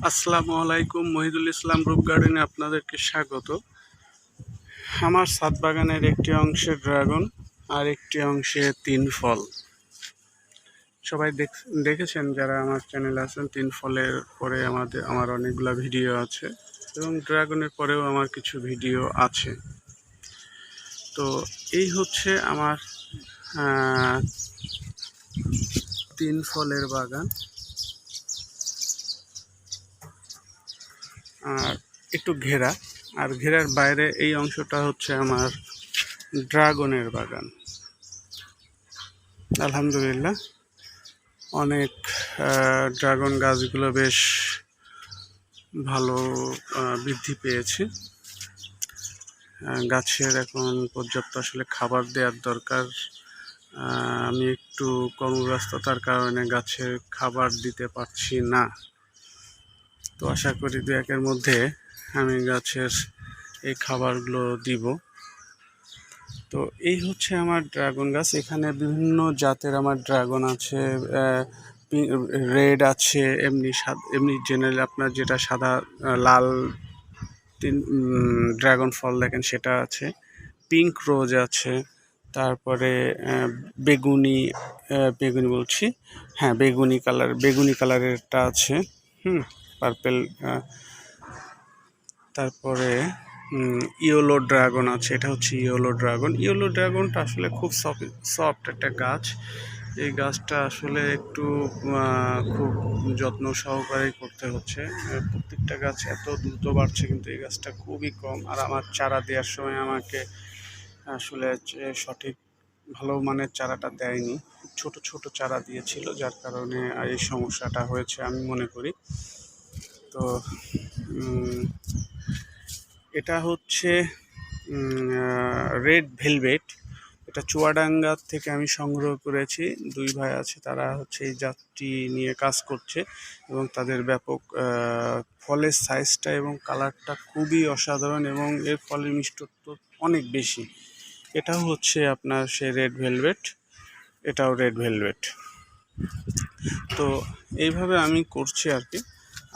আসসালামু আলাইকুম। মহিদুল ইসলাম রূপ গার্ডেনে আপনাদেরকে স্বাগত। আমার ছাদ বাগানের একটি অংশে ড্রাগন আর একটি অংশে তিন ফল। সবাই দেখেছেন যারা আমার চ্যানেলে আছেন। তিন ফলের পরে আমার অনেকগুলো ভিডিও আছে এবং ড্রাগনের পরেও আমার কিছু ভিডিও আছে। তো এই হচ্ছে আমার তিন ফলের বাগান। আর একটু ঘেরা, আর ঘেরার বাইরে এই অংশটা হচ্ছে আমার ড্রাগনের বাগান। আলহামদুলিল্লাহ অনেক ড্রাগন গাছগুলো বেশ ভালো বৃদ্ধি পেয়েছে। গাছের এখন পর্যাপ্ত আসলে খাবার দেওয়ার দরকার। আমি একটু কর্মব্যস্ততার কারণে গাছের খাবার দিতে পারছি না। তো আশা করি 2-1 মধ্যে আমি গাছের এই খাবারগুলো দিব। তো এই হচ্ছে আমার ড্রাগন গাছ। এখানে বিভিন্ন জাতের আমার ড্রাগন আছে। রেড আছে, এমনি জেনারেল আপনার যেটা সাদা লাল ড্রাগন ফল দেখেন সেটা আছে। পিঙ্ক রোজ আছে, তারপরে বেগুনি বলছি, হ্যাঁ বেগুনি কালারেরটা আছে, পার্পেল। তারপরে ইয়েলো ড্রাগন আছে, এটা হচ্ছে ইয়েলো ড্রাগনটা আসলে খুব সফট একটা গাছ। এই গাছটা আসলে একটু খুব যত্ন সহকারে করতে হচ্ছে। প্রত্যেকটা গাছ এত দ্রুত বাড়ছে কিন্তু এই গাছটা খুবই কম। আর আমার চারা দেওয়ার সময় আমাকে আসলে সঠিক ভালো মানের চারাটা দেয়নি, ছোট ছোট চারা দিয়েছিল, যার কারণে এই সমস্যাটা হয়েছে আমি মনে করি। তো এটা হচ্ছে রেড ভেলভেট। এটা চুয়াডাঙ্গা থেকে আমি সংগ্রহ করেছি। 2 ভাই আছে, তারা হচ্ছে এই জাতটি নিয়ে কাজ করছে এবং তাদের ব্যাপক ফলের সাইজটা এবং কালারটা খুবই অসাধারণ এবং এর ফলের মিষ্টত্ব অনেক বেশি। এটাও হচ্ছে আপনার সেই রেড ভেলভেট, এটাও রেড ভেলভেট। তো এইভাবে আমি করছি আর কি।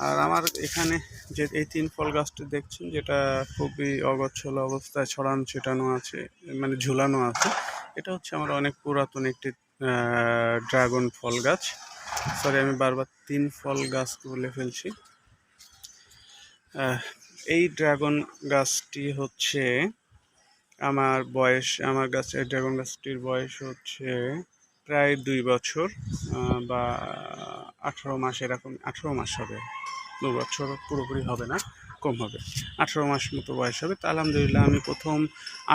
আর আমার এখানে যে এই 3 ফল গাছটি দেখছেন, যেটা খুবই অগোছালো অবস্থায় ছড়ানো ছিটানো আছে, মানে ঝুলানো আছে, এটা হচ্ছে আমার অনেক পুরাতন একটি ড্রাগন ফল গাছ। সরি, আমি বারবার 3 ফল গাছ বলে ফেলছি। এই ড্রাগন গাছটি হচ্ছে আমার ড্রাগন গাছটির বয়স হচ্ছে প্রায় 2 বছর বা 18 মাস, এরকম 18 মাস হবে। 2 বছর পুরোপুরি হবে না, কম হবে, 18 মাস মতো বয়স হবে। তো আলহামদুলিল্লাহ আমি প্রথম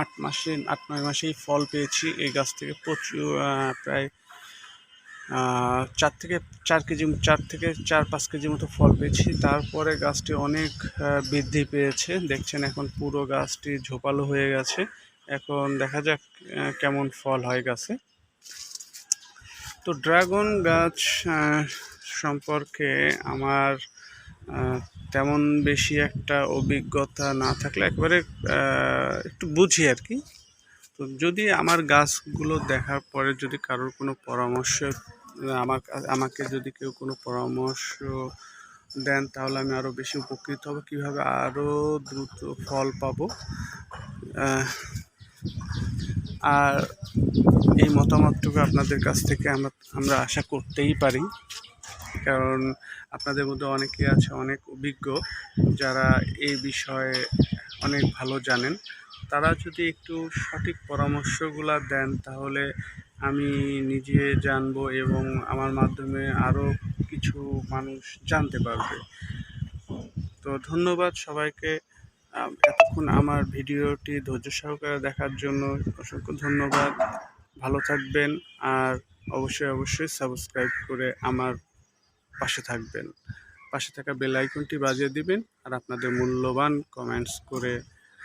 8-9 মাসেই ফল পেয়েছি এই গাছ থেকে। প্রচুর প্রায় 4 থেকে 4-5 কেজি মতো ফল পেয়েছি। তারপরে গাছটি অনেক বৃদ্ধি পেয়েছে, দেখছেন এখন পুরো গাছটি ঝোপালো হয়ে গেছে। এখন দেখা যাক কেমন ফল হয় গাছে। তো ড্রাগন গাছ সম্পর্কে আমার তেমন বেশি একটা অভিজ্ঞতা না থাকলে একবারে একটু বুঝি আর কি। তো যদি আমার গাছগুলো দেখার পরে যদি কারোর কোনো পরামর্শ আমাকে যদি কেউ কোনো পরামর্শ দেন, তাহলে আমি আরও বেশি উপকৃত হব, কীভাবে আরও দ্রুত ফল পাবো। আর এই মতামতটুকু আপনাদের কাছ থেকে আমরা আশা করতেই পারি, কারণ আপনাদের মধ্যে অনেকে আছে অনেক অভিজ্ঞ, যারা এই বিষয়ে অনেক ভালো জানেন। তারা যদি একটু সঠিক পরামর্শগুলো দেন, তাহলে আমি নিজে জানবো এবং আমার মাধ্যমে আরও কিছু মানুষ জানতে পারবে। তো ধন্যবাদ সবাইকে, এতক্ষণ আমার ভিডিওটি ধৈর্য সহকারে দেখার জন্য অসংখ্য ধন্যবাদ। ভালো থাকবেন, আর অবশ্যই সাবস্ক্রাইব করে আমার পাশে থাকবেন। পাশে থাকা বেল আইকনটি বাজিয়ে দিবেন, আর আপনাদের মূল্যবান কমেন্টস করে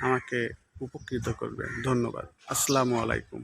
আমাকে উপকৃত করবেন। ধন্যবাদ। আসসালামু আলাইকুম।